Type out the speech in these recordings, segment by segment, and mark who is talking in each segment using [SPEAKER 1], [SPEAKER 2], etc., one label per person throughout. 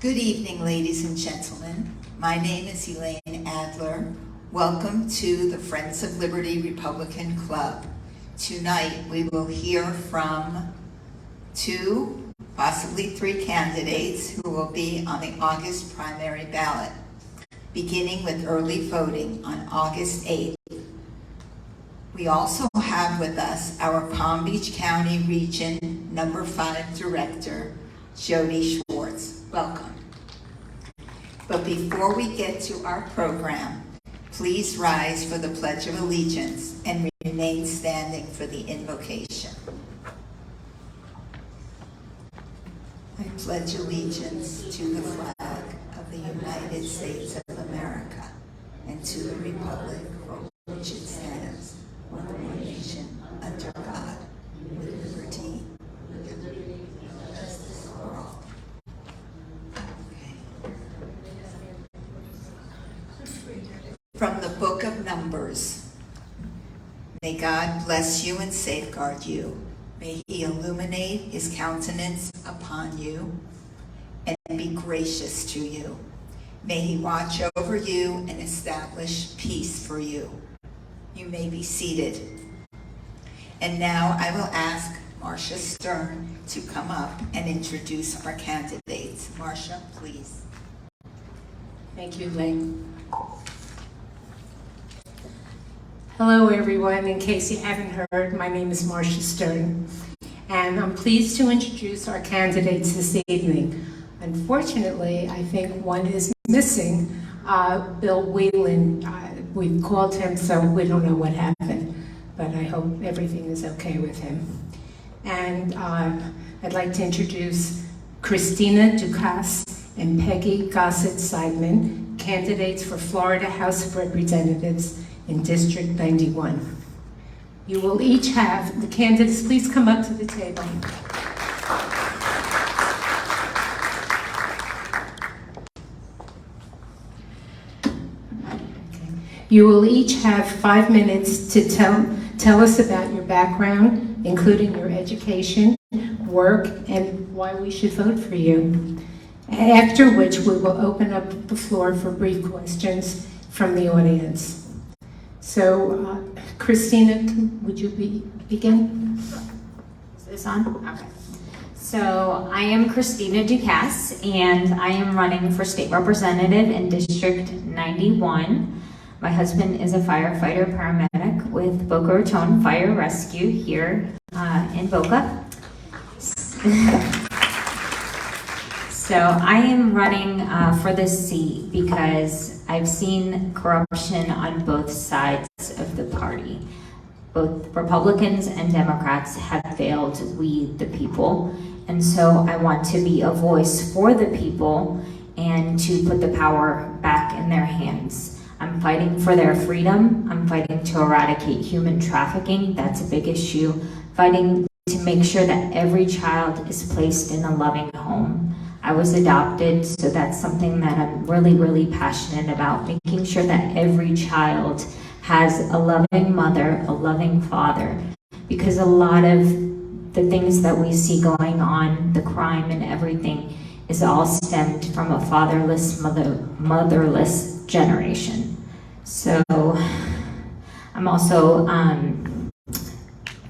[SPEAKER 1] Good evening, ladies and gentlemen. My name is Elaine Adler. Welcome to the Friends of Liberty Republican Club. Tonight we will hear from 2, possibly 3 candidates who will be on the August primary ballot, beginning with early voting on August 8th. We also have with us our Palm Beach County Region Number 5 Director, Jody Schwartz. Welcome. But before we get to our program, please rise for the Pledge of Allegiance and remain standing for the invocation. I pledge allegiance to the flag of the United States of America and to the republic for which it stands, one nation, under God, with liberty and justice for all. From the Book of Numbers. May God bless you and safeguard you. May he illuminate his countenance upon you and be gracious to you. May he watch over you and establish peace for you. You may be seated. And now I will ask Marcia Stern to come up and introduce our candidates. Marcia, please.
[SPEAKER 2] Thank you, Elaine. Hello, everyone. In case you haven't heard, my name is Marcia Stern, and I'm pleased to introduce our candidates this evening. Unfortunately, I think one is missing, Bill Whelan. We've called him, so we don't know what happened, but I hope everything is okay with him. And I'd like to introduce Christina Ducasse and Peggy Gossett-Seidman, candidates for Florida House of Representatives in District 91. You will each have, the candidates, please come up to the table. You will each have 5 minutes to tell us about your background, including your education, work, and why we should vote for you. After which we will open up the floor for brief questions from the audience. So, Christina, would you begin?
[SPEAKER 3] Is this on? Okay. So, I am Christina Ducasse, and I am running for state representative in District 91. My husband is a firefighter paramedic with Boca Raton Fire Rescue here in Boca. So I am running for this seat because I've seen corruption on both sides of the party. Both Republicans and Democrats have failed we, the people. And so I want to be a voice for the people and to put the power back in their hands. I'm fighting for their freedom. I'm fighting to eradicate human trafficking. That's a big issue. Fighting to make sure that every child is placed in a loving home. I was adopted, so that's something that I'm really, really passionate about, making sure that every child has a loving mother, a loving father, because a lot of the things that we see going on, the crime and everything, is all stemmed from a fatherless, motherless generation. So I'm also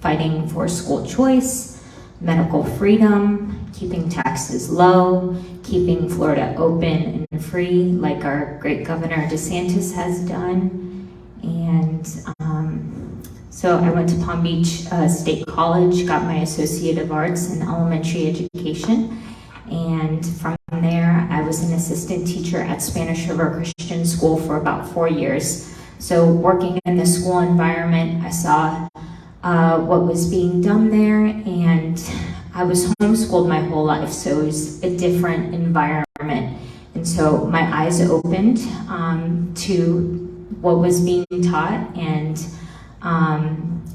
[SPEAKER 3] fighting for school choice, medical freedom, keeping taxes low, keeping Florida open and free like our great Governor DeSantis has done. And so I went to Palm Beach State College, got my Associate of Arts in Elementary Education. And from there, I was an assistant teacher at Spanish River Christian School for about 4 years. So working in the school environment, I saw what was being done there, and I was homeschooled my whole life, so it was a different environment. And so my eyes opened to what was being taught, and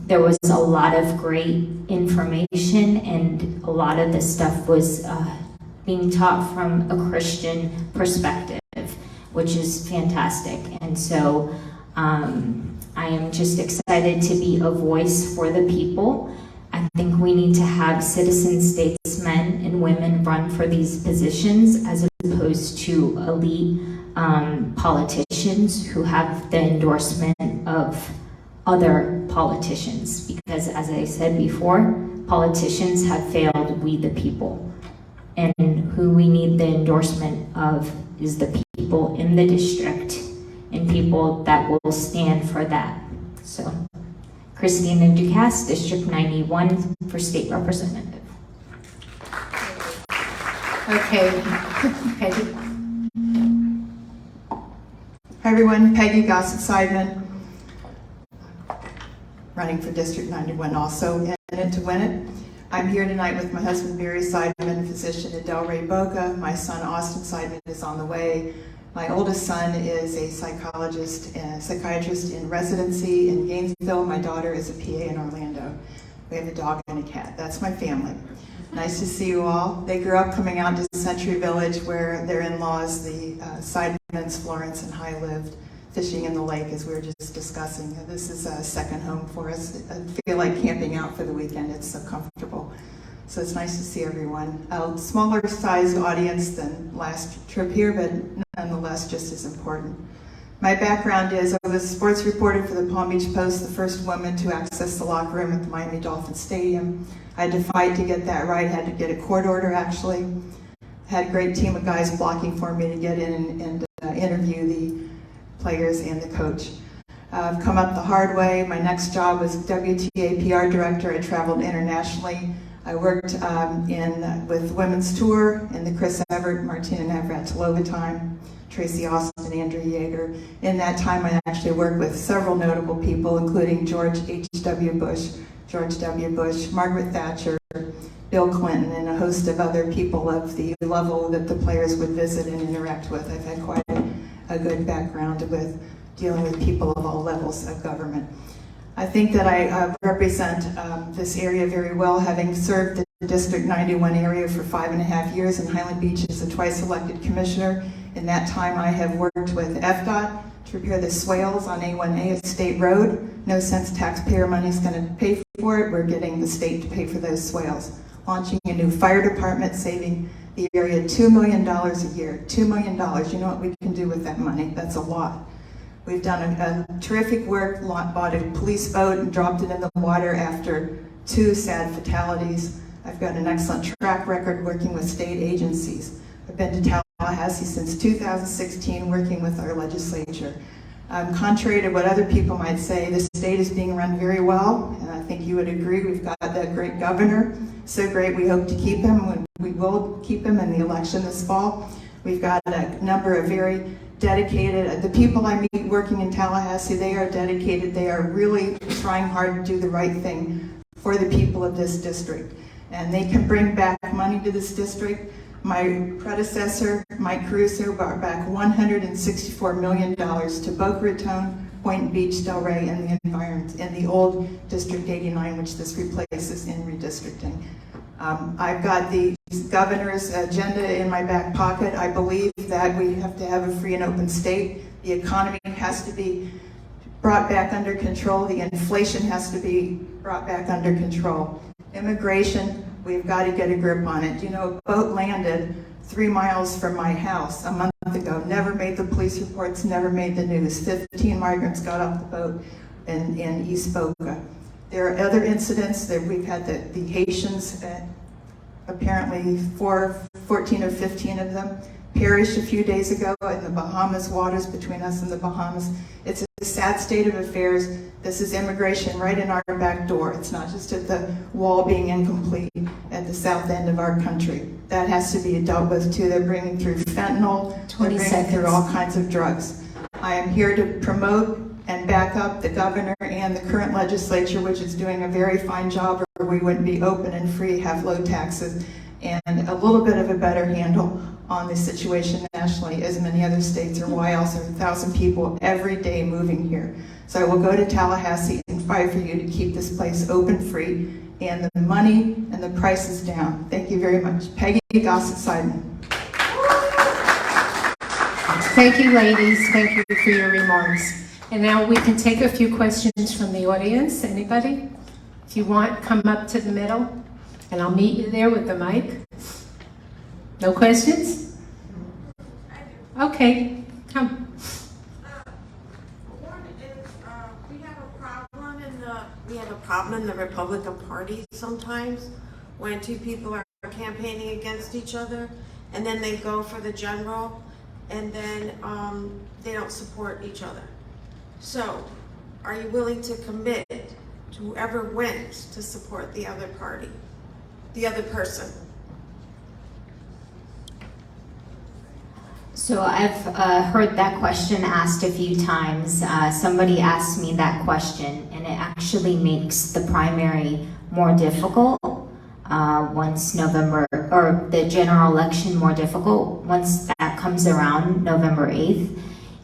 [SPEAKER 3] there was a lot of great information, and a lot of the stuff was being taught from a Christian perspective, which is fantastic. And so I am just excited to be a voice for the people. I think we need to have citizen statesmen and women run for these positions as opposed to elite politicians who have the endorsement of other politicians. Because as I said before, politicians have failed we the people. And who we need the endorsement of is the people in the district and people that will stand for that. So, Christina Ducasse, District 91 for State Representative.
[SPEAKER 2] Okay, Peggy.
[SPEAKER 4] Hi everyone, Peggy Gossett-Seidman, running for District 91 also, in it to win it. I'm here tonight with my husband Barry Seidman, physician at Delray Boca. My son Austin Seidman is on the way. My oldest son is a psychiatrist in residency in Gainesville. My daughter is a PA in Orlando. We have a dog and a cat. That's my family. Nice to see you all. They grew up coming out to Century Village where their in-laws, the Seidmans, Florence and High, lived, fishing in the lake as we were just discussing. This is a second home for us. I feel like camping out for the weekend. It's so comfortable. So it's nice to see everyone. A smaller sized audience than last trip here, but nonetheless just as important. My background is I was a sports reporter for the Palm Beach Post, the first woman to access the locker room at the Miami Dolphins Stadium. I had to fight to get that right, had to get a court order actually. Had a great team of guys blocking for me to get in and interview the players and the coach. I've come up the hard way. My next job was WTA PR director. I traveled internationally. I worked with Women's Tour in the Chris Evert, Martina Navratilova time, Tracy Austin, Andrew Yeager. In that time, I actually worked with several notable people, including George H.W. Bush, George W. Bush, Margaret Thatcher, Bill Clinton, and a host of other people of the level that the players would visit and interact with. I've had quite a good background with dealing with people of all levels of government. I think that I represent this area very well, having served the District 91 area for 5.5 years in Highland Beach as a twice elected commissioner. In that time, I have worked with FDOT to repair the swales on A1A, a state road. No sense taxpayer money is going to pay for it. We're getting the state to pay for those swales. Launching a new fire department, saving the area $2 million a year. $2 million. You know what we can do with that money? That's a lot. We've done a terrific work, bought a police boat and dropped it in the water after 2 sad fatalities. I've got an excellent track record working with state agencies. I've been to Tallahassee since 2016 working with our legislature. Contrary to what other people might say, the state is being run very well, and I think you would agree. We've got that great governor, so great we hope to keep him. We will keep him in the election this fall. We've got a number of very dedicated, the people I meet working in Tallahassee, they are dedicated. They are really trying hard to do the right thing for the people of this district. And they can bring back money to this district. My predecessor, Mike Caruso, brought back $164 million to Boca Raton, Point Beach, Delray, and the environment, in the old District 89, which this replaces in redistricting. I've got the governor's agenda in my back pocket. I believe that we have to have a free and open state. The economy has to be brought back under control. The inflation has to be brought back under control. Immigration, we've got to get a grip on it. You know, a boat landed 3 miles from my house a month ago, never made the police reports, never made the news. 15 migrants got off the boat in East Boca. There are other incidents that we've had the Haitians, apparently 14 or 15 of them, perished a few days ago in the Bahamas waters, between us and the Bahamas. It's a sad state of affairs. This is immigration right in our back door. It's not just at the wall being incomplete at the south end of our country. That has to be dealt with too. They're bringing through fentanyl, they're bringing through all kinds of drugs. I am here to promote and back up the governor and the current legislature, which is doing a very fine job, or we wouldn't be open and free, have low taxes, and a little bit of a better handle on the situation nationally, as many other states are. Why else are 1,000 people every day moving here? So I will go to Tallahassee and fight for you to keep this place open, free, and the money and the prices down. Thank you very much. Peggy Gossett-Seidman.
[SPEAKER 2] Thank you, ladies. Thank you for your remarks. And now we can take a few questions from the audience. Anybody? If you want, come up to the middle, and I'll meet you there with the mic. No questions? Okay, come.
[SPEAKER 5] One is, we have a problem in the Republican Party sometimes when two people are campaigning against each other and then they go for the general and then they don't support each other. So, are you willing to commit to whoever wins to support the other party, the other person?
[SPEAKER 3] So I've heard that question asked a few times. Somebody asked me that question, and it actually makes the primary more difficult once November, or the general election more difficult once that comes around November 8th.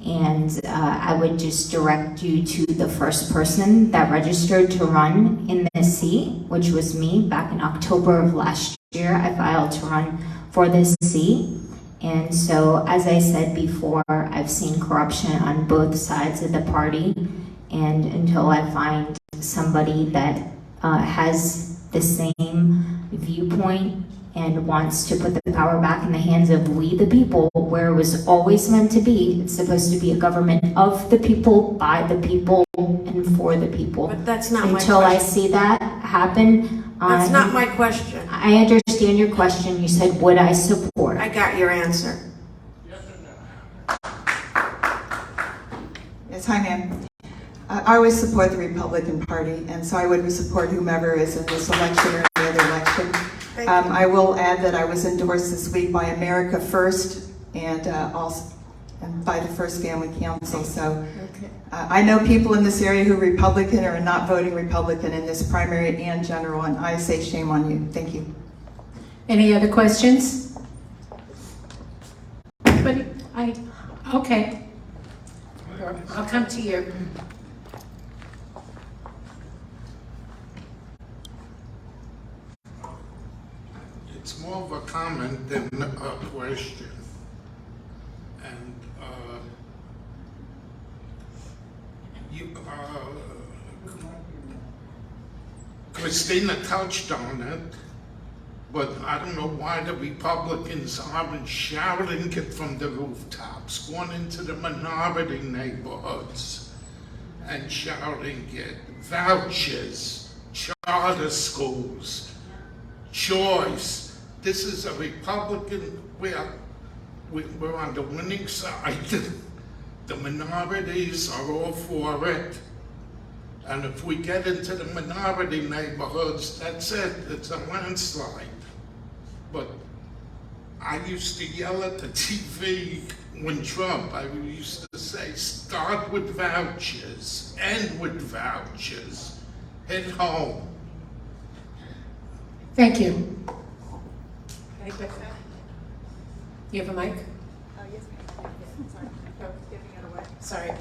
[SPEAKER 3] And I would just direct you to the first person that registered to run in this seat, which was me back in October of last year. I filed to run for this seat. And so, as I said before, I've seen corruption on both sides of the party. And until I find somebody that has the same viewpoint and wants to put the power back in the hands of we the people, where it was always meant to be, it's supposed to be a government of the people, by the people, and for the people.
[SPEAKER 5] But that's not my
[SPEAKER 3] Until I
[SPEAKER 5] question.
[SPEAKER 3] see that happen.
[SPEAKER 5] That's not my question.
[SPEAKER 3] I understand your question. You said, would I support?
[SPEAKER 5] I got your answer.
[SPEAKER 4] Yes, hi, ma'am. I always support the Republican Party, and so I would support whomever is in this election or any other election.
[SPEAKER 5] Thank you.
[SPEAKER 4] I will add that I was endorsed this week by America First and also and by the First Family Council. So I know people in this area who are Republican or are not voting Republican in this primary and general, and I say shame on you. Thank you.
[SPEAKER 2] Any other questions? Okay. I'll come to you.
[SPEAKER 6] It's more of a comment than a question. And Christina touched on it, but I don't know why the Republicans aren't shouting it from the rooftops, going into the minority neighborhoods and shouting it. Vouchers, charter schools, choice. This is a Republican, we're on the winning side. The minorities are all for it. And if we get into the minority neighborhoods, that's it, it's a landslide. But I used to yell at the TV when Trump, I used to say, start with vouchers, end with vouchers, hit home.
[SPEAKER 2] Thank you. You have a mic?
[SPEAKER 4] Oh, yes, ma'am. Sorry. Giving it away.
[SPEAKER 2] Sorry.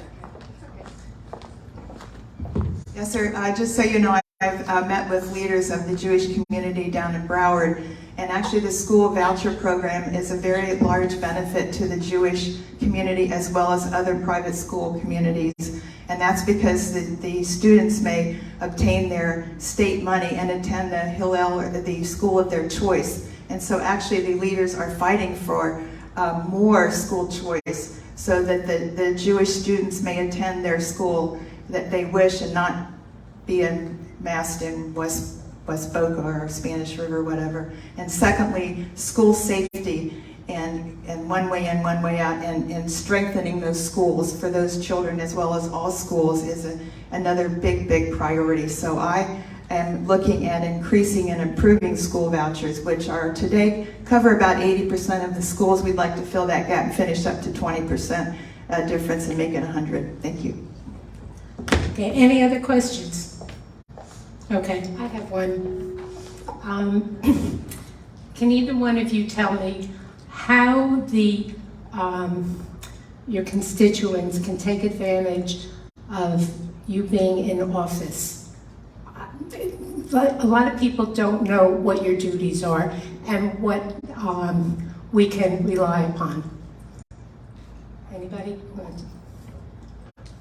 [SPEAKER 4] Yes, sir. Just so you know, I've met with leaders of the Jewish community down in Broward, and actually the school voucher program is a very large benefit to the Jewish community as well as other private school communities. And that's because the students may obtain their state money and attend the Hillel or the school of their choice. And so actually the leaders are fighting for more school choice so that the Jewish students may attend their school that they wish and not be massed in West Boca or Spanish River, whatever. And secondly, school safety and one way in, one way out, and strengthening those schools for those children as well as all schools is another big priority. So I am looking at increasing and improving school vouchers, which are today cover about 80% of the schools. We'd like to fill that gap and finish up to 20% difference and make it 100. Thank you.
[SPEAKER 2] Okay, any other questions? Okay, I have one. Can either one of you tell me how your constituents can take advantage of you being in office? A lot of people don't know what your duties are and what we can rely upon. Anybody?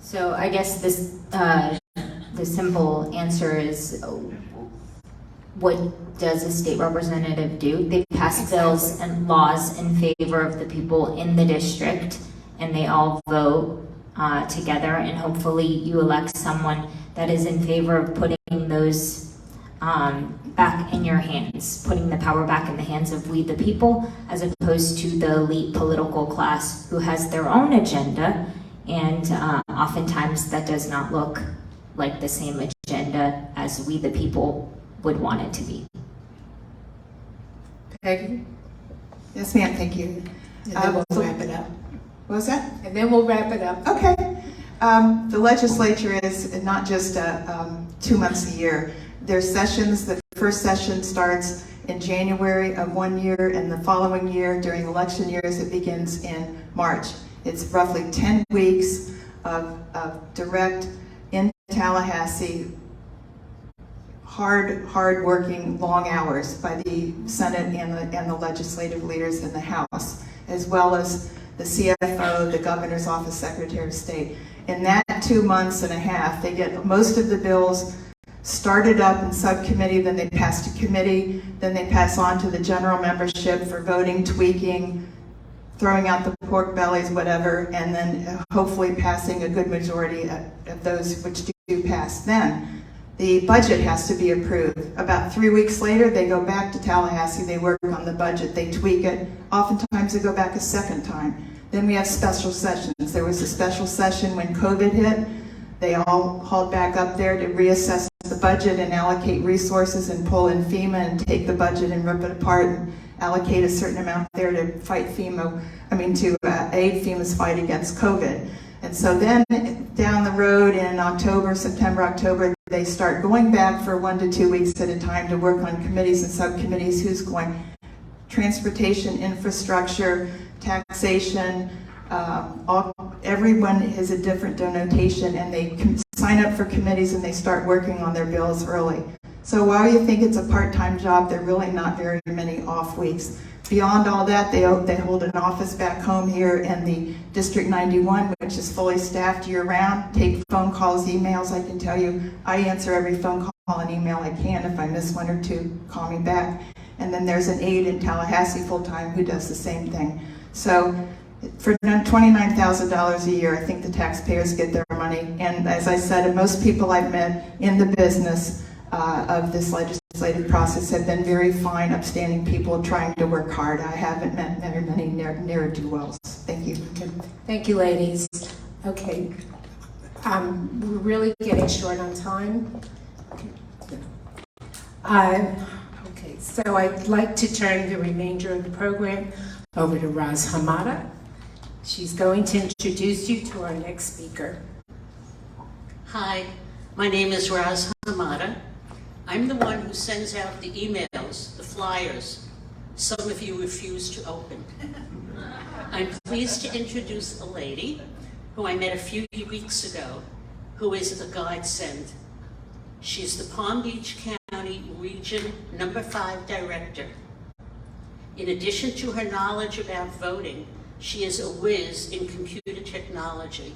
[SPEAKER 3] So I guess this, the simple answer is, what does a state representative do? They pass bills and laws in favor of the people in the district, and they all vote together, and hopefully you elect someone that is in favor of putting those back in your hands, putting the power back in the hands of we the people, as opposed to the elite political class who has their own agenda, and oftentimes that does not look like the same agenda as we the people would want it to be.
[SPEAKER 2] Peggy?
[SPEAKER 4] Yes, ma'am, thank you.
[SPEAKER 2] And then we'll wrap it up.
[SPEAKER 4] What was that?
[SPEAKER 2] And then we'll wrap it up.
[SPEAKER 4] Okay. The legislature is not just 2 months a year. There's sessions. The first session starts in January of one year, and the following year, during election years, it begins in March. It's roughly 10 weeks of direct in Tallahassee, hard working, long hours by the Senate and the legislative leaders in the House, as well as the CFO, the Governor's Office, Secretary of State. In that 2 months and a half, they get most of the bills started up in subcommittee, then they pass to committee, then they pass on to the general membership for voting, tweaking, throwing out the pork bellies, whatever, and then hopefully passing a good majority of those which do pass. Then the budget has to be approved. About 3 weeks later, they go back to Tallahassee, they work on the budget, they tweak it. Oftentimes they go back a second time. Then we have special sessions. There was a special session when COVID hit. They all hauled back up there to reassess the budget and allocate resources and pull in FEMA and take the budget and rip it apart and allocate a certain amount there to fight to aid FEMA's fight against COVID. And so then down the road in September, October, they start going back for 1 to 2 weeks at a time to work on committees and subcommittees. Who's going? Transportation, infrastructure, taxation, everyone is a different denotation, and they can sign up for committees and they start working on their bills early. So while you think it's a part-time job, there are really not very many off weeks. Beyond all that, they hold an office back home here in the District 91, which is fully staffed year-round, take phone calls, emails. I can tell you, I answer every phone call and email I can. If I miss one or two, call me back. And then there's an aide in Tallahassee full-time who does the same thing. So for $29,000 a year, I think the taxpayers get their money. And as I said, most people I've met in the business of this legislative process have been very fine, upstanding people trying to work hard. I haven't met very many ne'er-do-wells. Thank you.
[SPEAKER 2] Thank you, ladies. Okay, we're really getting short on time. Okay, so I'd like to turn the remainder of the program over to Roz Hamada. She's going to introduce you to our next speaker.
[SPEAKER 7] Hi, my name is Roz Hamada. I'm the one who sends out the emails, the flyers, some of you refuse to open. I'm pleased to introduce a lady who I met a few weeks ago, who is a godsend. She's the Palm Beach County Region Number 5 Director. In addition to her knowledge about voting, she is a whiz in computer technology,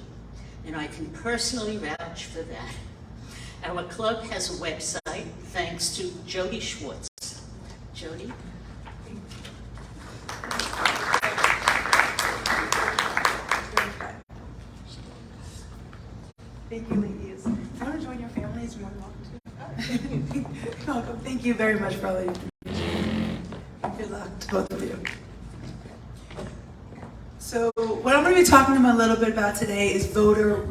[SPEAKER 7] and I can personally vouch for that. Our club has a website, thanks to Jody Schwartz. Jody?
[SPEAKER 8] Thank you, ladies. If you want to join your families, you're more than welcome to. You're welcome. Thank you very much for all the information. Good luck to both of you. So what I'm going to be talking a little bit about today is voter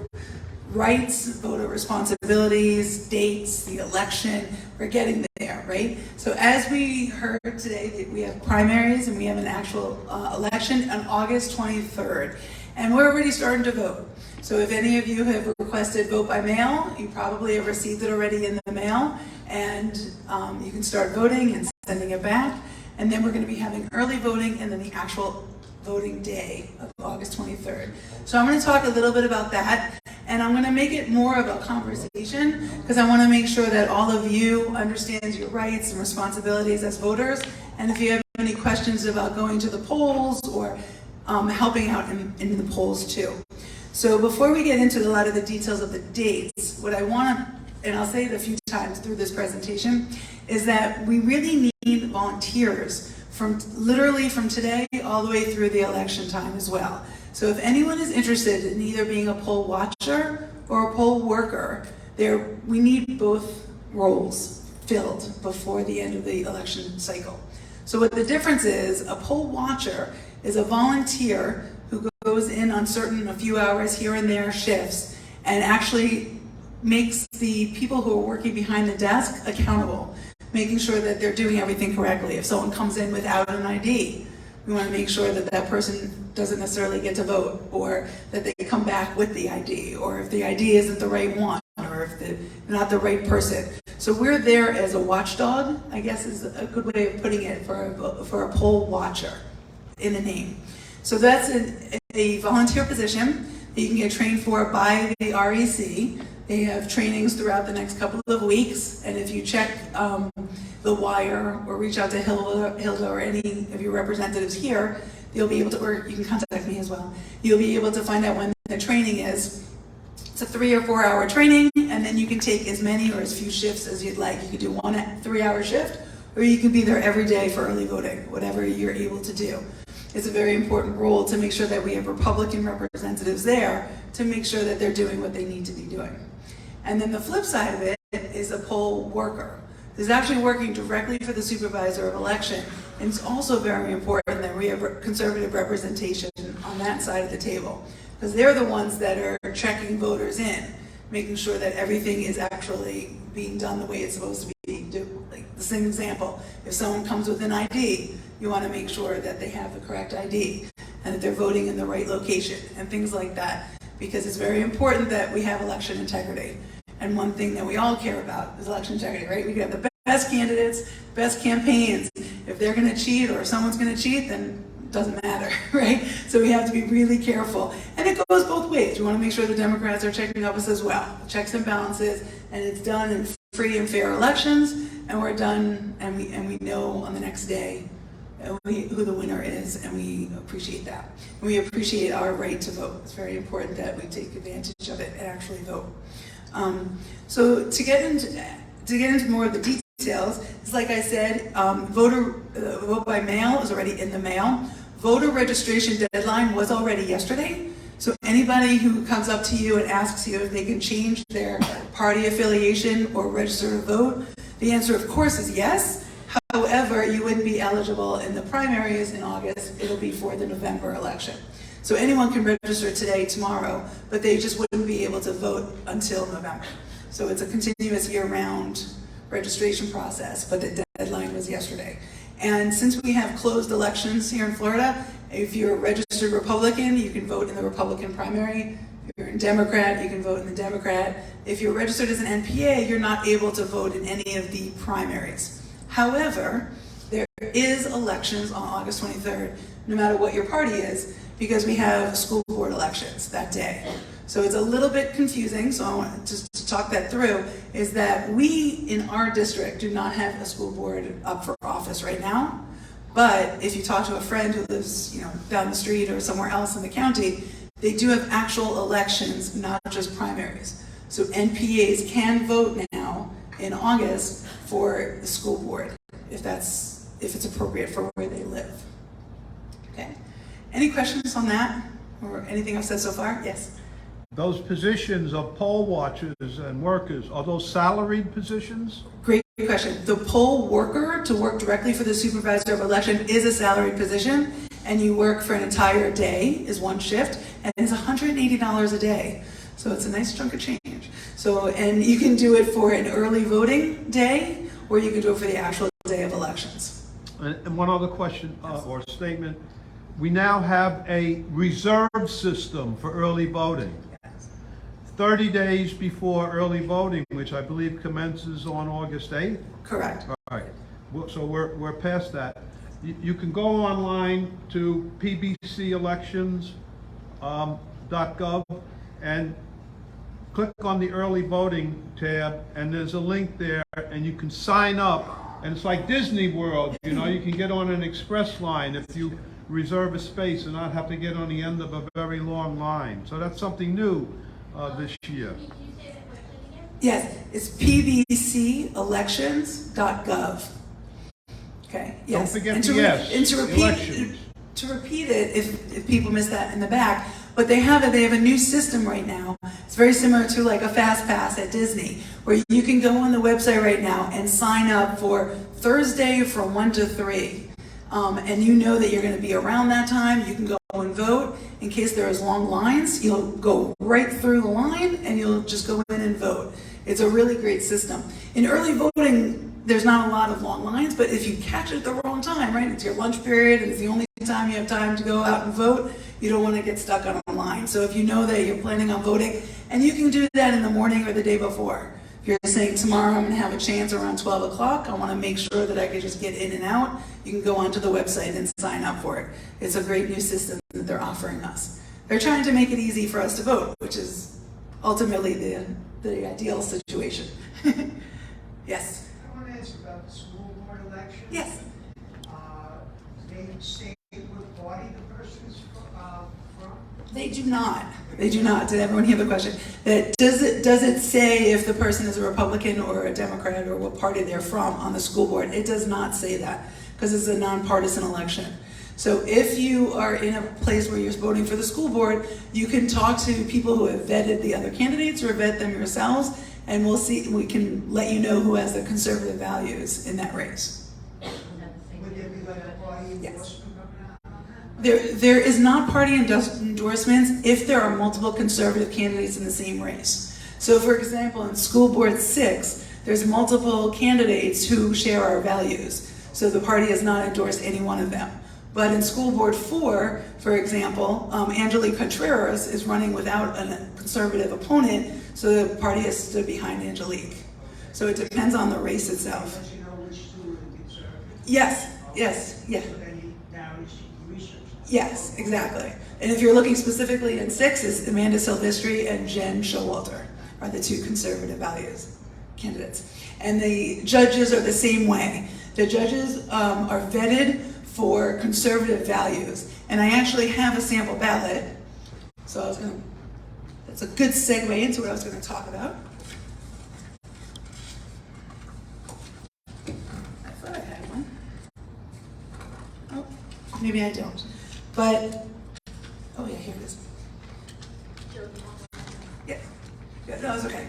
[SPEAKER 8] rights, voter responsibilities, dates, the election. We're getting there, right? So as we heard today, we have primaries and we have an actual election on August 23rd. And we're already starting to vote. So if any of you have requested vote by mail, you probably have received it already in the mail, and you can start voting and sending it back. And then we're going to be having early voting and then the actual voting day of August 23rd. So I'm going to talk a little bit about that, and I'm going to make it more of a conversation because I want to make sure that all of you understand your rights and responsibilities as voters. And if you have any questions about going to the polls or helping out in the polls too. So before we get into a lot of the details of the dates, what I want to, and I'll say it a few times through this presentation, is that we really need volunteers from literally from today all the way through the election time as well. So if anyone is interested in either being a poll watcher or a poll worker, we need both roles filled before the end of the election cycle. So what the difference is, a poll watcher is a volunteer who goes in on a few hours here and there shifts and actually makes the people who are working behind the desk accountable, making sure that they're doing everything correctly. If someone comes in without an ID, we want to make sure that that person doesn't necessarily get to vote, or that they come back with the ID, or if the ID isn't the right one, or if they're not the right person. So we're there as a watchdog, I guess is a good way of putting it, for a poll watcher in the name. So that's a volunteer position that you can get trained for by the REC. They have trainings throughout the next couple of weeks, and if you check the wire or reach out to Hilda or any of your representatives here, you'll be able to, or you can contact me as well, you'll be able to find out when the training is. It's a 3 or 4 hour training, and then you can take as many or as few shifts as you'd like. You could do 1 3-hour shift, or you can be there every day for early voting, whatever you're able to do. It's a very important role to make sure that we have Republican representatives there to make sure that they're doing what they need to be doing. And then the flip side of it is a poll worker. Who's actually working directly for the supervisor of election. And it's also very important that we have conservative representation on that side of the table, because they're the ones that are checking voters in, making sure that everything is actually being done the way it's supposed to be. Like the same example, if someone comes with an ID, you want to make sure that they have the correct ID and that they're voting in the right location and things like that, because it's very important that we have election integrity. And one thing that we all care about is election integrity, right? We can have the best candidates, best campaigns. If they're going to cheat or if someone's going to cheat, then it doesn't matter, right? So we have to be really careful. And it goes both ways. We want to make sure the Democrats are checking us as well. Checks and balances, and it's done in free and fair elections, and we're done, and we know on the next day who the winner is, and we appreciate that. And we appreciate our right to vote. It's very important that we take advantage of it and actually vote. So to get into more of the details, it's like I said, vote by mail is already in the mail. Voter registration deadline was already yesterday. So anybody who comes up to you and asks you if they can change their party affiliation or register to vote, the answer of course is yes. However, you wouldn't be eligible in the primaries in August. It'll be for the November election. So anyone can register today, tomorrow, but they just wouldn't be able to vote until November. So it's a continuous year-round registration process, but the deadline was yesterday. And since we have closed elections here in Florida, if you're a registered Republican, you can vote in the Republican primary. If you're a Democrat, you can vote in the Democrat. If you're registered as an NPA, you're not able to vote in any of the primaries. However, there is elections on August 23rd, no matter what your party is, because we have school board elections that day. So it's a little bit confusing, so I want to talk that through, is that we in our district do not have a school board up for office right now. But if you talk to a friend who lives, down the street or somewhere else in the county, they do have actual elections, not just primaries. So NPAs can vote now in August for the school board, if it's appropriate for where they live. Okay. Any questions on that or anything I've said so far? Yes.
[SPEAKER 9] Those positions of poll watchers and workers, are those salaried positions?
[SPEAKER 8] Great question. The poll worker, to work directly for the supervisor of election, is a salaried position, and you work for an entire day, is one shift, and it's $180 a day. So it's a nice chunk of change. So, and you can do it for an early voting day, or you can do it for the actual day of elections.
[SPEAKER 9] And one other question or statement. We now have a reserve system for early voting. 30 days before early voting, which I believe commences on August 8th?
[SPEAKER 8] Correct.
[SPEAKER 9] All right, so we're past that. You can go online to pbcelections.gov and click on the early voting tab, and there's a link there, and you can sign up, and it's like Disney World, you can get on an express line if you reserve a space and not have to get on the end of a very long line. So that's something new this year.
[SPEAKER 8] Yes, it's pbcelections.gov. Okay, yes.
[SPEAKER 9] Don't forget
[SPEAKER 8] and
[SPEAKER 9] the
[SPEAKER 8] to
[SPEAKER 9] S,
[SPEAKER 8] and to repeat,
[SPEAKER 9] elections.
[SPEAKER 8] to repeat it, if people missed that in the back, but they have a new system right now. It's very similar to like a fast pass at Disney, where you can go on the website right now and sign up for Thursday from 1 to 3. And you know that you're going to be around that time. You can go and vote. In case there is long lines, you'll go right through the line and you'll just go in and vote. It's a really great system. In early voting, there's not a lot of long lines, but if you catch it at the wrong time, right, it's your lunch period and it's the only time you have time to go out and vote, you don't want to get stuck on a line. So if you know that you're planning on voting, and you can do that in the morning or the day before. If you're saying tomorrow I'm going to have a chance around 12 o'clock, I want to make sure that I can just get in and out, you can go onto the website and sign up for it. It's a great new system that they're offering us. They're trying to make it easy for us to vote, which is ultimately the ideal situation. Yes?
[SPEAKER 10] I want to ask about the school board election.
[SPEAKER 8] Yes.
[SPEAKER 10] They say what party the person's from?
[SPEAKER 8] They do not. They do not. Did everyone hear the question? Does it say if the person is a Republican or a Democrat or what party they're from on the school board? It does not say that because it's a nonpartisan election. So if you are in a place where you're voting for the school board, you can talk to people who have vetted the other candidates or vet them yourselves, and we can let you know who has the conservative values in that race.
[SPEAKER 10] Would there be like a party
[SPEAKER 8] Yes.
[SPEAKER 10] endorsement coming out on that?
[SPEAKER 8] There is not party endorsements if there are multiple conservative candidates in the same race. So for example, in School Board 6, there's multiple candidates who share our values. So the party has not endorsed any one of them. But in School Board 4, for example, Angelique Contreras is running without a conservative opponent, so the party has stood behind Angelique. So it depends on the race itself.
[SPEAKER 10] Does you know which two are the conservative?
[SPEAKER 8] Yes, yeah.
[SPEAKER 10] So then you now research.
[SPEAKER 8] Yes, exactly. And if you're looking specifically in 6, is Amanda Silvestri and Jen Showalter are the two conservative values candidates. And the judges are the same way. The judges are vetted for conservative values. And I actually have a sample ballot. So that's a good segue into what I was going to talk about. I thought I had one. Oh, maybe I don't. But, oh yeah, here it is. Yeah, no, it's okay.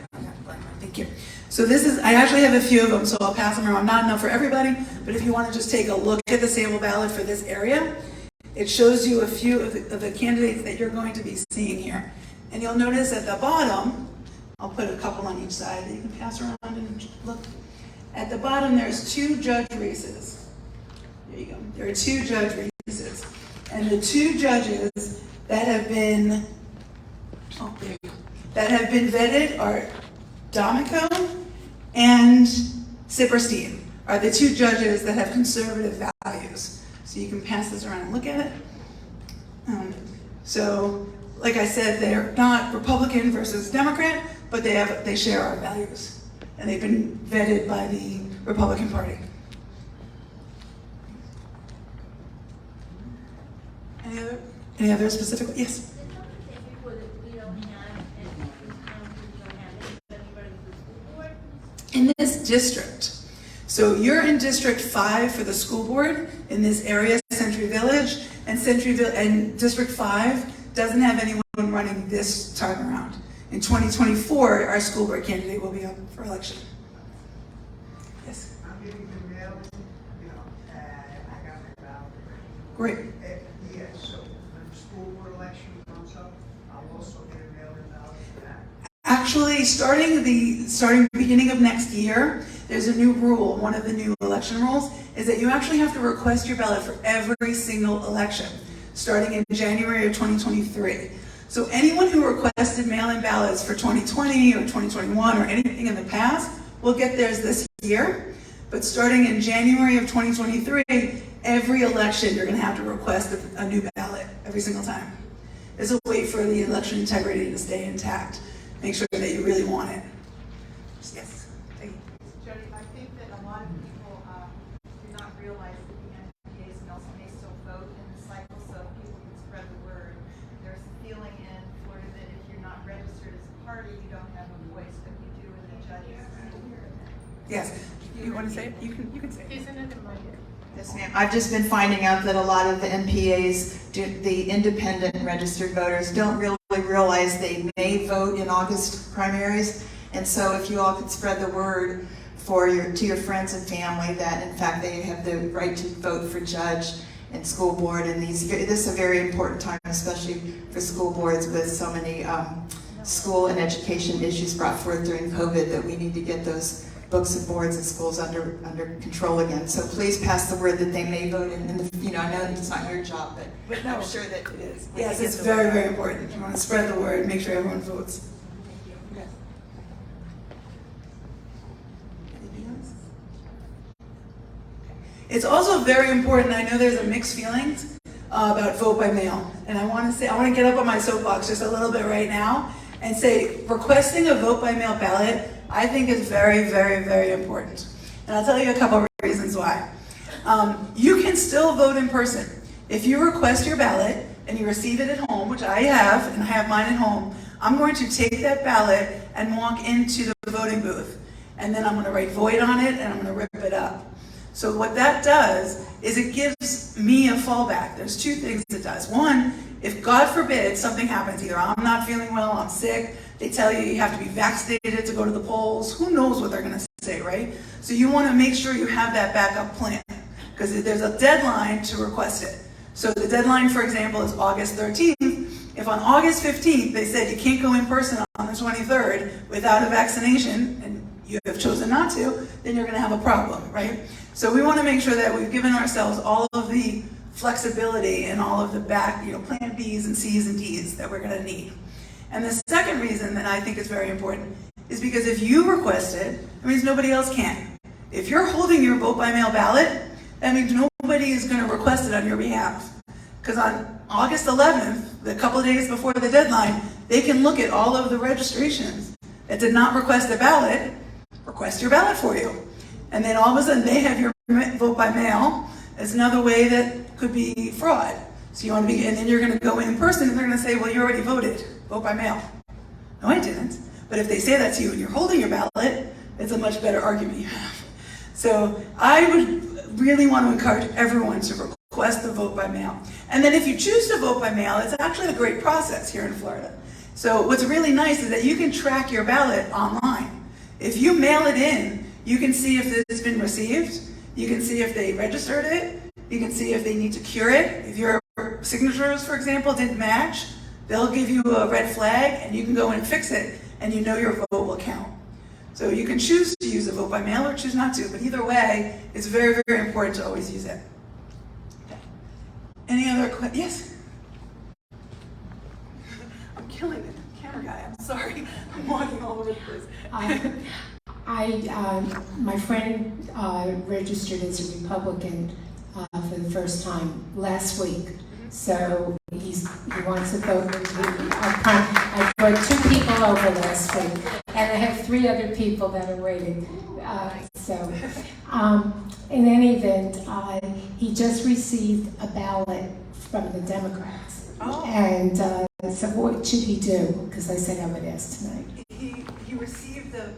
[SPEAKER 8] Thank you. So I actually have a few of them, so I'll pass them around. Not enough for everybody, but if you want to just take a look at the sample ballot for this area, it shows you a few of the candidates that you're going to be seeing here. And you'll notice at the bottom, I'll put a couple on each side that you can pass around and look. At the bottom, there's 2 judge races. There you go. There are 2 judge races. And the 2 judges that have been, vetted are D'Amico and Sipperstein are the 2 judges that have conservative values. So you can pass this around and look at it. So, like I said, they're not Republican versus Democrat, but they share our values. And they've been vetted by the Republican Party. Any other specific? Yes. In this district. So you're in District 5 for the school board in this area, Century Village, and District 5 doesn't have anyone running this time around. In 2024, our school board candidate will be up for election. Yes.
[SPEAKER 10] I'm getting the mail, and I got my ballot.
[SPEAKER 8] Great.
[SPEAKER 10] Yeah, so when the school board election comes up, I'll also get a mail-in ballot for that.
[SPEAKER 8] Actually, starting beginning of next year, there's a new rule. One of the new election rules is that you actually have to request your ballot for every single election, starting in January of 2023. So anyone who requested mail-in ballots for 2020 or 2021 or anything in the past will get theirs this year. But starting in January of 2023, every election you're going to have to request a new ballot every single time. It's a way for the election integrity to stay intact. Make sure that you really want it. Yes. Thank you.
[SPEAKER 4] Jody, I think that a lot of people do not realize that the MPAs and also may still vote in the cycle, so people can spread the word. There's a feeling in Florida that if you're not registered as a party, you don't have a voice, but you do in the judges.
[SPEAKER 8] Yes. You want to say it? You can say it.
[SPEAKER 2] Isn't it a mic?
[SPEAKER 4] Yes, ma'am. I've just been finding out that a lot of the NPAs, the independent registered voters, don't really realize they may vote in August primaries. And so if you all could spread the word to your friends and family that in fact they have the right to vote for judge and school board, and this is a very important time, especially for school boards with so many school and education issues brought forth during COVID, that we need to get those books and boards and schools under control again. So please pass the word that they may vote in the, I know it's not your job, but
[SPEAKER 8] no,
[SPEAKER 4] I'm sure that it is.
[SPEAKER 8] Yes, it's very, very important. You want to spread the word, make sure everyone votes. It's also very important, I know there's a mixed feelings about vote by mail. And I want to get up on my soapbox just a little bit right now and say requesting a vote by mail ballot, I think is very, very, very important. And I'll tell you a couple of reasons why. You can still vote in person. If you request your ballot and you receive it at home, which I have, and I have mine at home, I'm going to take that ballot and walk into the voting booth. And then I'm going to write void on it and I'm going to rip it up. So what that does is it gives me a fallback. There's two things it does. One, if God forbid something happens, either I'm not feeling well, I'm sick, they tell you you have to be vaccinated to go to the polls, who knows what they're going to say, right? So you want to make sure you have that backup plan because there's a deadline to request it. So the deadline, for example, is August 13th. If on August 15th they said you can't go in person on the 23rd without a vaccination, and you have chosen not to, then you're going to have a problem, right? So we want to make sure that we've given ourselves all of the flexibility and all of the plan B's and C's and D's that we're going to need. And the second reason that I think is very important is because if you request it, that means nobody else can. If you're holding your vote by mail ballot, that means nobody is going to request it on your behalf. Because on August 11th, the couple of days before the deadline, they can look at all of the registrations that did not request a ballot, request your ballot for you. And then all of a sudden they have your vote by mail as another way that could be fraud. So you want to and then you're going to go in person and they're going to say, well, you already voted, vote by mail. No, I didn't. But if they say that to you and you're holding your ballot, it's a much better argument you have. So I would really want to encourage everyone to request the vote by mail. And then if you choose to vote by mail, it's actually a great process here in Florida. So what's really nice is that you can track your ballot online. If you mail it in, you can see if it's been received. You can see if they registered it. You can see if they need to cure it. If your signatures, for example, didn't match, they'll give you a red flag and you can go in and fix it and you know your vote will count. So you can choose to use a vote by mail or choose not to, but either way, it's very, very important to always use it. Any other questions? Yes? I'm killing it. Camera guy, I'm sorry. I'm walking all over the place.
[SPEAKER 2] My friend registered as a Republican for the first time last week. So he wants to vote. I brought 2 people over last week, and I have 3 other people that are waiting. In any event, he just received a ballot from the Democrats.
[SPEAKER 8] Oh.
[SPEAKER 2] And so what should he do? Because I said I would ask tonight.
[SPEAKER 8] He received a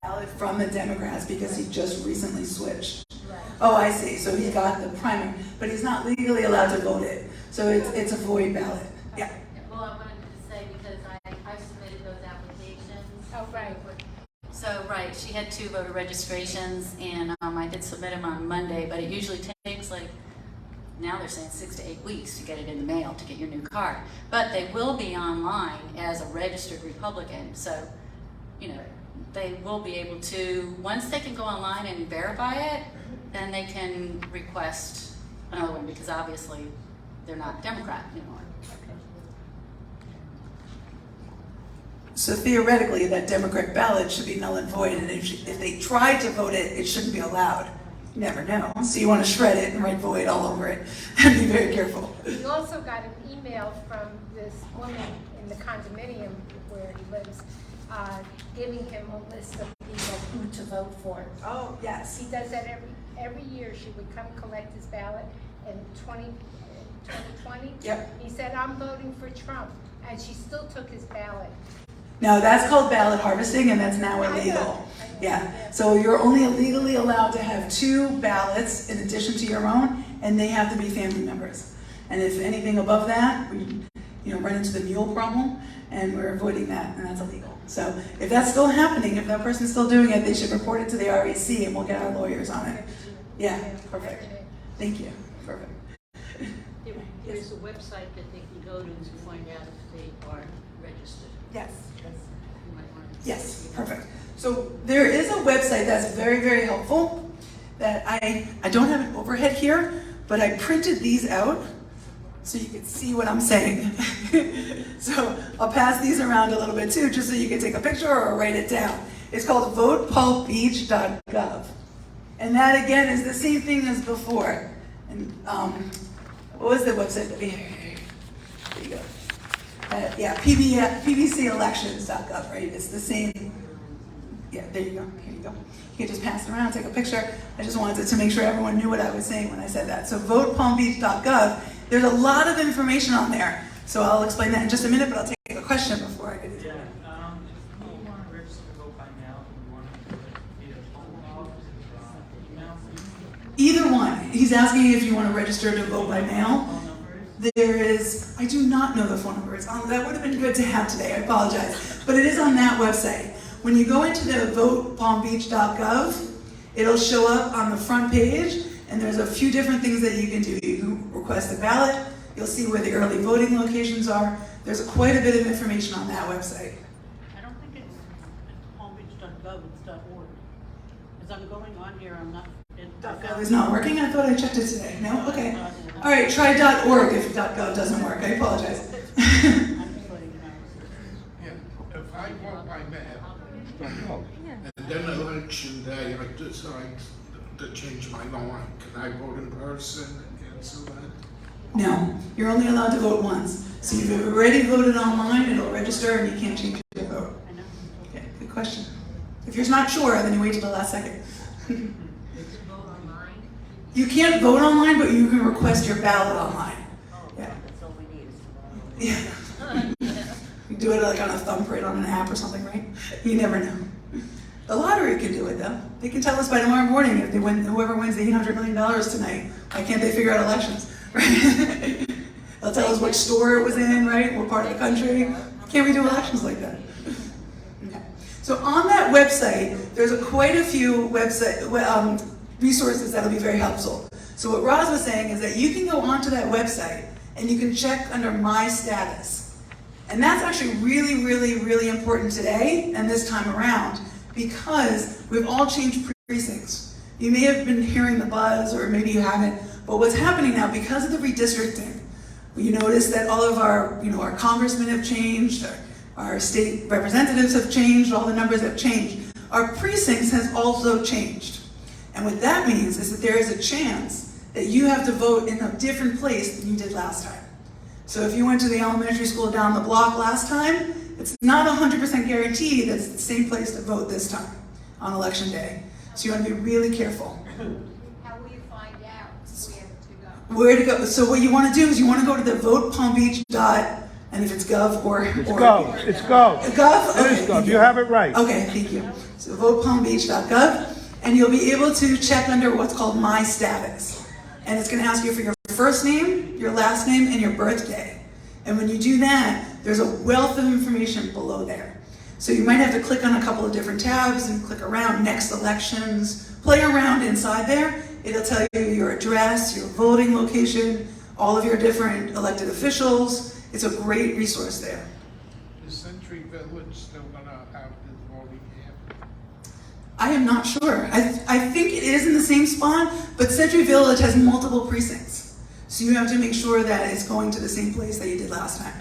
[SPEAKER 8] ballot from the Democrats because he just recently switched.
[SPEAKER 2] Right.
[SPEAKER 8] Oh, I see. So he got the primary, but he's not legally allowed to vote it. So it's a void ballot. Yeah.
[SPEAKER 11] Well, I wanted to say because I submitted those applications.
[SPEAKER 2] Oh, right.
[SPEAKER 11] So, right, she had 2 voter registrations, and I did submit them on Monday, but it usually takes now they're saying 6 to 8 weeks to get it in the mail to get your new card. But they will be online as a registered Republican, so, they will be able to, once they can go online and verify it, then they can request another one, because obviously they're not Democrat anymore.
[SPEAKER 8] So theoretically, that Democrat ballot should be null and void, and if they tried to vote it, it shouldn't be allowed. You never know. So you want to shred it and write void all over it, and be very careful.
[SPEAKER 2] He also got an email from this woman in the condominium where he lives, giving him a list of people who to vote for.
[SPEAKER 8] Oh, yes.
[SPEAKER 2] He does that every year. She would come collect his ballot in 2020.
[SPEAKER 8] Yep.
[SPEAKER 2] He said, I'm voting for Trump, and she still took his ballot.
[SPEAKER 8] Now that's called ballot harvesting, and that's now illegal.
[SPEAKER 2] I know.
[SPEAKER 8] Yeah, so you're only legally allowed to have 2 ballots in addition to your own, and they have to be family members. And if anything above that, we run into the mule problem, and we're avoiding that, and that's illegal. So if that's still happening, if that person's still doing it, they should report it to the REC, and we'll get our lawyers on it. Yeah, perfect. Thank you. Perfect.
[SPEAKER 7] There's a website that they can go to find out if they are registered.
[SPEAKER 8] Yes.
[SPEAKER 7] You might want to-
[SPEAKER 8] Yes, perfect. So there is a website that's very, very helpful that I don't have an overhead here, but I printed these out so you can see what I'm saying. So I'll pass these around a little bit too, just so you can take a picture or write it down. It's called votepalmbeach.gov. And that again is the same thing as before. And what was the website that we had? There you go. Yeah, pbcelections.gov, right? It's the same. Yeah, there you go. Here you go. You can just pass it around, take a picture. I just wanted to make sure everyone knew what I was saying when I said that. So votepalmbeach.gov, there's a lot of information on there. So I'll explain that in just a minute, but I'll take a question before I get into it.
[SPEAKER 10] Do you want to register to vote by mail? Do you want to do it via phone calls, email?
[SPEAKER 8] Either one. He's asking if you want to register to vote by mail.
[SPEAKER 10] Phone numbers?
[SPEAKER 8] There is, I do not know the phone number. It's on, that would have been good to have today, I apologize. But it is on that website. When you go into the votepalmbeach.gov, it'll show up on the front page, and there's a few different things that you can do. You can request a ballot, you'll see where the early voting locations are. There's quite a bit of information on that website.
[SPEAKER 7] I don't think it's palmbeach.gov, it's .org. As I'm going on here, I'm not.
[SPEAKER 8] .gov is not working? I thought I checked it today. No? Okay. All right, try .org if .gov doesn't work. I apologize.
[SPEAKER 6] Yeah, if I vote by mail, and then election day, I decide to change my mind, can I vote in person and cancel that?
[SPEAKER 8] No, you're only allowed to vote once. So if you've already voted online, it'll register and you can't change your vote. Okay, good question. If you're not sure, then you wait till the last second. You can't vote online, but you can request your ballot online. Yeah.
[SPEAKER 7] That's all we need is
[SPEAKER 8] Yeah. You do it like on a thumbprint on an app or something, right? You never know. The lottery can do it though. They can tell us by tomorrow morning if they win, whoever wins the $800 million tonight. Why can't they figure out elections? Right? They'll tell us which store it was in, right? What part of the country. Can't we do elections like that? Okay. So on that website, there's quite a few resources that'll be very helpful. So what Roz was saying is that you can go onto that website and you can check under My Status. And that's actually really, really, really important today and this time around because we've all changed precincts. You may have been hearing the buzz or maybe you haven't, but what's happening now because of the redistricting, you notice that all of our, our congressmen have changed, our state representatives have changed, all the numbers have changed. Our precincts has also changed. And what that means is that there is a chance that you have to vote in a different place than you did last time. So if you went to the elementary school down the block last time, it's not 100% guaranteed that it's the same place to vote this time on election day. So you want to be really careful.
[SPEAKER 12] How will you find out
[SPEAKER 8] Where to go? So what you want to do is you want to go to the votepalmbeach. And if it's gov or
[SPEAKER 9] It's gov. It's gov.
[SPEAKER 8] Gov?
[SPEAKER 9] It is gov. You have it right.
[SPEAKER 8] Okay, thank you. So votepalmbeach.gov. And you'll be able to check under what's called My Status. And it's going to ask you for your first name, your last name, and your birthday. And when you do that, there's a wealth of information below there. So you might have to click on a couple of different tabs and click around next elections, play around inside there. It'll tell you your address, your voting location, all of your different elected officials. It's a great resource there.
[SPEAKER 6] Is Century Village still gonna have this voting here?
[SPEAKER 8] I am not sure. I think it is in the same spot, but Century Village has multiple precincts. So you have to make sure that it's going to the same place that you did last time.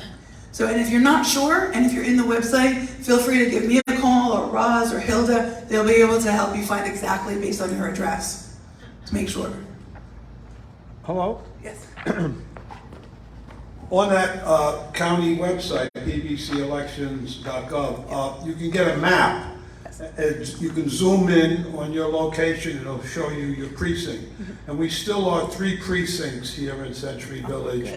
[SPEAKER 8] So, and if you're not sure, and if you're in the website, feel free to give me a call, or Roz, or Hilda. They'll be able to help you find exactly based on your address, to make sure.
[SPEAKER 9] Hello?
[SPEAKER 8] Yes.
[SPEAKER 9] On that county website, pbcelections.gov, you can get a map. You can zoom in on your location, it'll show you your precinct. And we still are 3 precincts here in Century Village.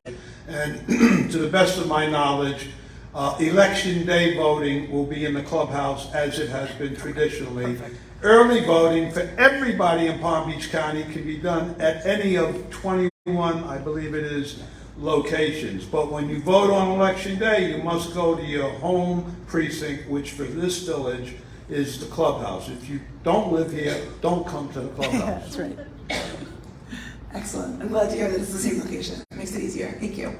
[SPEAKER 9] And to the best of my knowledge, Election day voting will be in the clubhouse as it has been traditionally. Early voting for everybody in Palm Beach County can be done at any of 21, I believe it is, locations. But when you vote on election day, you must go to your home precinct, which for this village is the clubhouse. If you don't live here, don't come to the clubhouse.
[SPEAKER 8] That's right. Excellent. I'm glad to hear that it's the same location. It makes it easier. Thank you.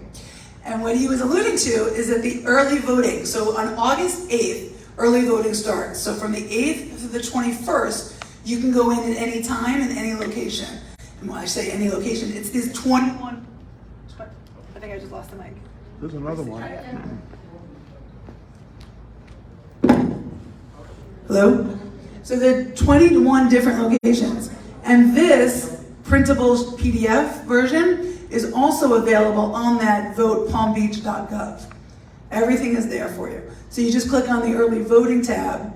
[SPEAKER 8] And what he was alluding to is that the early voting, so on August 8th, early voting starts. So from the 8th to the 21st, you can go in at any time in any location. And when I say any location, it's these 21, I think I just lost the mic.
[SPEAKER 9] There's another one.
[SPEAKER 8] Hello? So there are 21 different locations. And this printable PDF version is also available on that votepalmbeach.gov. Everything is there for you. So you just click on the early voting tab,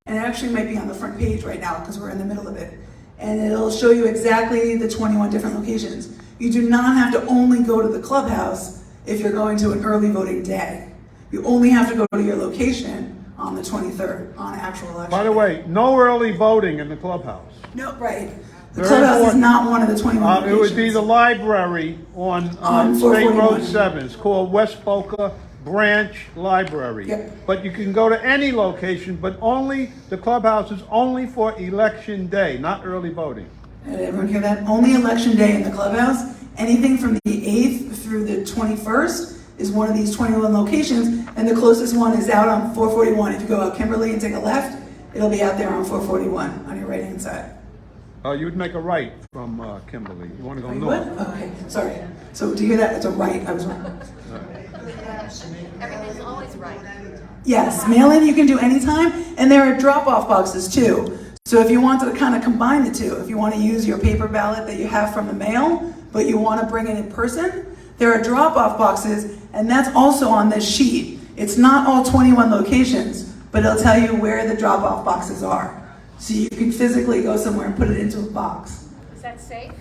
[SPEAKER 8] and it actually might be on the front page right now because we're in the middle of it. And it'll show you exactly the 21 different locations. You do not have to only go to the clubhouse if you're going to an early voting day. You only have to go to your location on the 23rd, on actual election.
[SPEAKER 9] By the way, no early voting in the clubhouse.
[SPEAKER 8] No, right. The
[SPEAKER 9] Very
[SPEAKER 8] clubhouse is
[SPEAKER 9] important.
[SPEAKER 8] not one of the 21
[SPEAKER 9] It
[SPEAKER 8] locations.
[SPEAKER 9] would be the library on State
[SPEAKER 8] 441.
[SPEAKER 9] Road 7. It's called West Boca Branch Library.
[SPEAKER 8] Yep.
[SPEAKER 9] But you can go to any location, but only, the clubhouse is only for election day, not early voting.
[SPEAKER 8] Did everyone hear that? Only election day in the clubhouse. Anything from the 8th through the 21st is one of these 21 locations, and the closest one is out on 441. If you go out Kimberly and take a left, it'll be out there on 441 on your right-hand side.
[SPEAKER 9] You would make a right from Kimberly. You want to go
[SPEAKER 8] Oh, you
[SPEAKER 9] north.
[SPEAKER 8] would? Okay, sorry. So do you hear that? It's a right. I was wrong.
[SPEAKER 12] Everything's always right.
[SPEAKER 8] Yes, mail-in you can do anytime, and there are drop-off boxes too. So if you wanted to kind of combine the two, if you want to use your paper ballot that you have from the mail, but you want to bring it in person, there are drop-off boxes, and that's also on this sheet. It's not all 21 locations, but it'll tell you where the drop-off boxes are. So you can physically go somewhere and put it into a box.
[SPEAKER 12] Is that safe?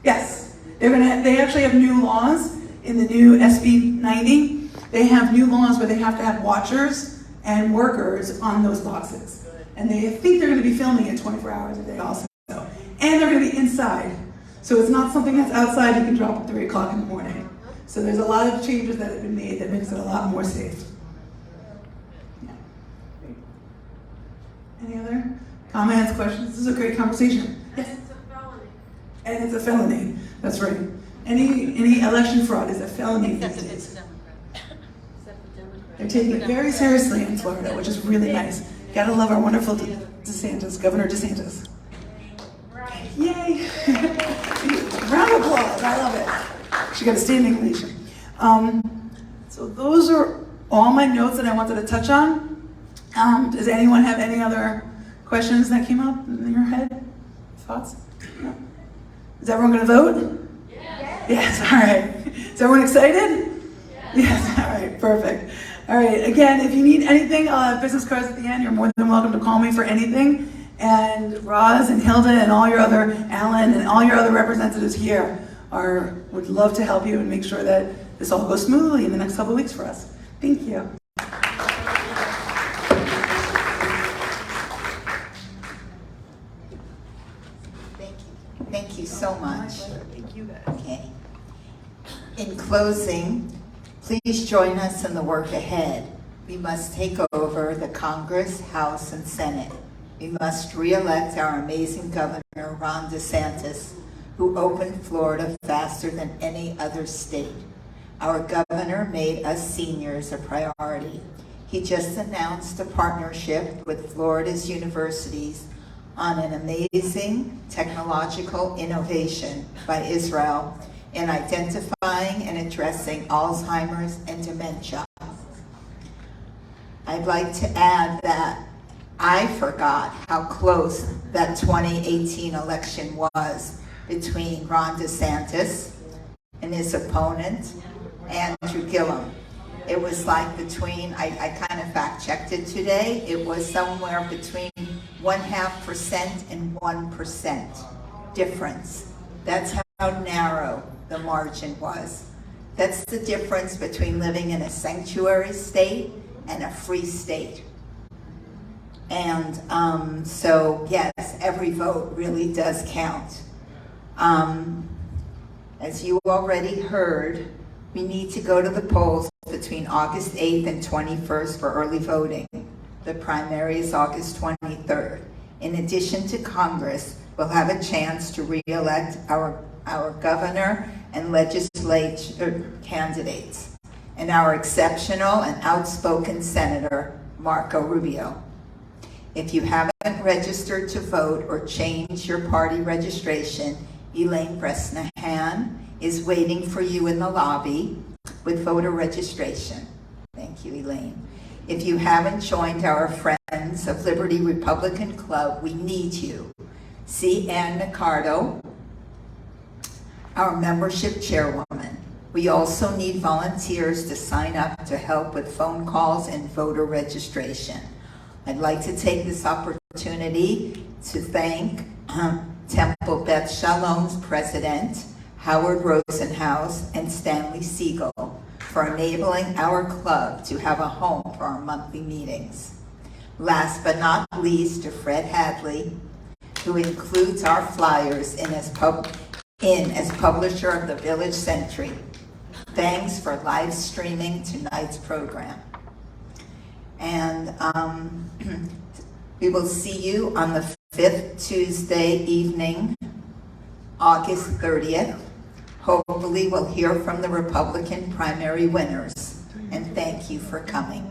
[SPEAKER 8] Yes, they actually have new laws in the new SB 90. They have new laws where they have to have watchers and workers on those boxes. And they think they're going to be filming it 24 hours a day also. And they're going to be inside. So it's not something that's outside you can drop at 3 o'clock in the morning. So there's a lot of changes that have been made that makes it a lot more safe. Yeah. Any other comments, questions? This is a great conversation. Yes?
[SPEAKER 5] It's a felony.
[SPEAKER 8] And it's a felony. That's right. Any election fraud is a felony these
[SPEAKER 11] Except if
[SPEAKER 8] days.
[SPEAKER 11] it's a Democrat. Except the Democrat.
[SPEAKER 8] They're taking it very seriously in Florida, which is really nice. Gotta love our wonderful DeSantis, Governor DeSantis. Yay! Round of applause. I love it. She got a standing ovation. So those are all my notes that I wanted to touch on. Does anyone have any other questions that came up in your head? Thoughts? No? Is everyone going to vote? Yes, all right. Is everyone excited? Yes, all right, perfect. All right, again, if you need anything, I'll have business cards at the end. You're more than welcome to call me for anything. And Roz and Hilda and all your other, Alan and all your other representatives here would love to help you and make sure that this all goes smoothly in the next couple of weeks for us. Thank you.
[SPEAKER 1] Thank you so much.
[SPEAKER 8] Thank you guys.
[SPEAKER 1] Okay. In closing, please join us in the work ahead. We must take over the Congress, House, and Senate. We must re-elect our amazing governor, Ron DeSantis, who opened Florida faster than any other state. Our governor made us seniors a priority. He just announced a partnership with Florida's universities on an amazing technological innovation by Israel in identifying and addressing Alzheimer's and dementia. I'd like to add that I forgot how close that 2018 election was between Ron DeSantis and his opponent, Andrew Gillum. It was like between, I kind of fact-checked it today, it was somewhere between 0.5% and 1% difference. That's how narrow the margin was. That's the difference between living in a sanctuary state and a free state. And so yes, every vote really does count. As you already heard, we need to go to the polls between August 8th and 21st for early voting. The primary is August 23rd. In addition to Congress, we'll have a chance to re-elect our governor and legislature candidates, and our exceptional and outspoken Senator, Marco Rubio. If you haven't registered to vote or change your party registration, Elaine Bresnahan is waiting for you in the lobby with voter registration. Thank you, Elaine. If you haven't joined our Friends of Liberty Republican Club, we need you. See Ann Nicardo, our membership chairwoman. We also need volunteers to sign up to help with phone calls and voter registration. I'd like to take this opportunity to thank Temple Beth Shalom's president, Howard Rosenhaus, and Stanley Siegel for enabling our club to have a home for our monthly meetings. Last but not least, to Fred Hadley, who includes our flyers as publisher of the Village Century. Thanks for live streaming tonight's program. And we will see you on the 5th Tuesday evening, August 30th. Hopefully we'll hear from the Republican primary winners. And thank you for coming.